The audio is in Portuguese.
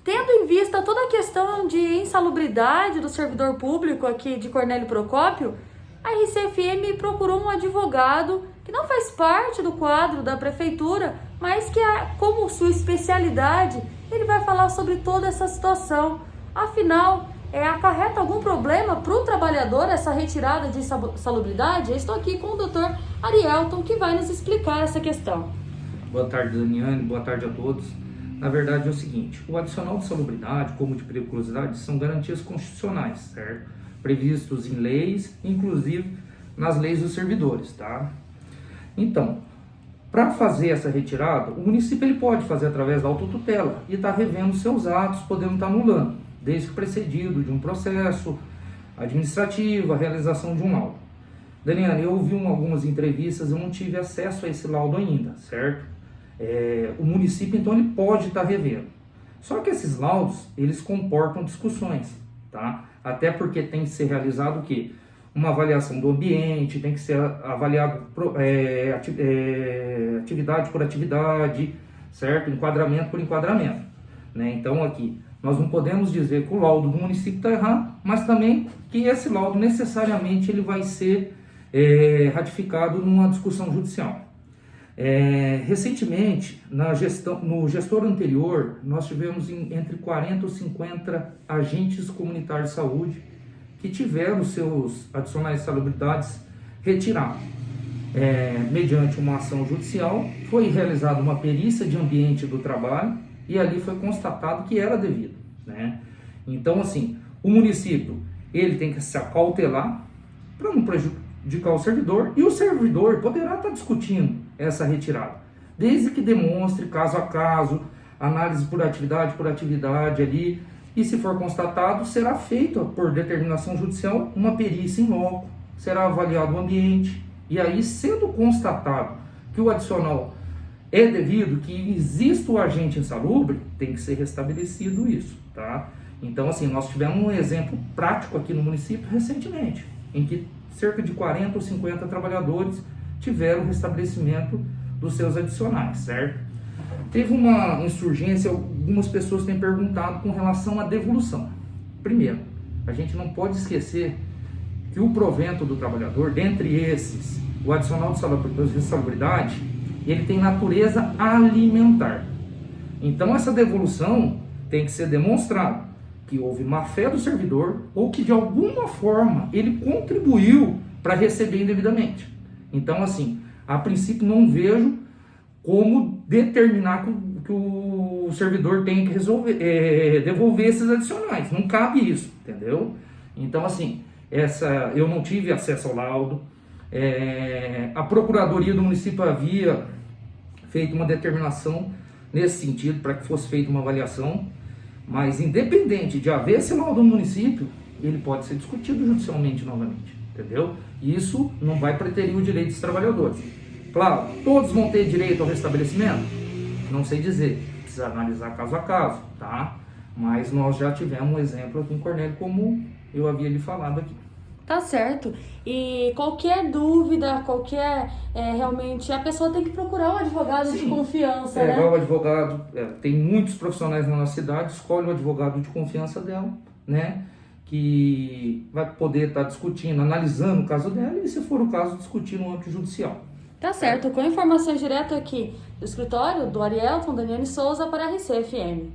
Tendo em vista toda a questão de insalubridade do servidor público aqui de Cornélio Procópio, a RCFM procurou um advogado que não faz parte do quadro da prefeitura, mas que, como sua especialidade, ele vai falar sobre toda essa situação. Afinal, acarreta algum problema para o trabalhador essa retirada de insalubridade? Eu estou aqui com o Dr. Arielton, que vai nos explicar essa questão. Boa tarde, Daniane. Boa tarde a todos. Na verdade é o seguinte, o adicional de salubridade, como de periculosidade, são garantias constitucionais, certo? Previstos em leis, inclusive nas leis dos servidores, tá? Então, para fazer essa retirada, o município ele pode fazer através da autotutela e estar revendo seus atos, podendo estar anulando, desde que precedido de um processo administrativo, a realização de um laudo. Daniela, eu ouvi algumas entrevistas, eu não tive acesso a esse laudo ainda, certo? O município, então, ele pode estar revendo. Só que esses laudos, eles comportam discussões, tá? Até porque tem que ser realizado o quê? Uma avaliação do ambiente, tem que ser avaliado atividade por atividade, certo? Enquadramento por enquadramento, né? Então, aqui, nós não podemos dizer que o laudo do município está errado, mas também que esse laudo, necessariamente, ele vai ser ratificado numa discussão judicial. Recentemente, no gestor anterior, nós tivemos entre 40 e 50 agentes comunitários de saúde que tiveram seus adicionais de salubridades retirados. Mediante uma ação judicial, foi realizada uma perícia de ambiente do trabalho e ali foi constatado que era devido, né? Então, assim, o município ele tem que se acautelar para não prejudicar o servidor, e o servidor poderá estar discutindo essa retirada, desde que demonstre caso a caso, análise por atividade ali, e se for constatado, será feita por determinação judicial uma perícia em loco, será avaliado o ambiente, e aí, sendo constatado que o adicional é devido, que existe o agente insalubre, tem que ser restabelecido isso, tá? Então, assim, nós tivemos um exemplo prático aqui no município recentemente, em que cerca de 40 ou 50 trabalhadores tiveram o restabelecimento dos seus adicionais, certo? Teve uma insurgência, algumas pessoas têm perguntado com relação à devolução. Primeiro, a gente não pode esquecer que o provento do trabalhador, dentre esses, o adicional de salubridade, ele tem natureza alimentar. Então, essa devolução tem que ser demonstrado que houve má fé do servidor ou que de alguma forma ele contribuiu para receber indevidamente. Então, assim, a princípio não vejo como determinar que o servidor tem que devolver esses adicionais. Não cabe isso, entendeu? Então, assim, eu não tive acesso ao laudo. A Procuradoria do município havia feito uma determinação nesse sentido para que fosse feita uma avaliação. Mas, independente de haver esse laudo no município, ele pode ser discutido judicialmente novamente, entendeu? E isso não vai preterir o direito dos trabalhadores. Claro, todos vão ter direito ao restabelecimento? Não sei dizer, precisa analisar caso a caso, tá? Mas nós já tivemos um exemplo aqui em Cornélio, como eu havia lhe falado aqui. Tá certo. E qualquer dúvida, realmente, a pessoa tem que procurar um advogado de confiança, né? O advogado, tem muitos profissionais na nossa cidade, escolhe o advogado de confiança dela, né? Que vai poder estar discutindo, analisando o caso dela e, se for o caso, discutir no âmbito judicial. Tá certo. Com informações direto aqui do escritório do Arielton Daniane Souza para a RCFM.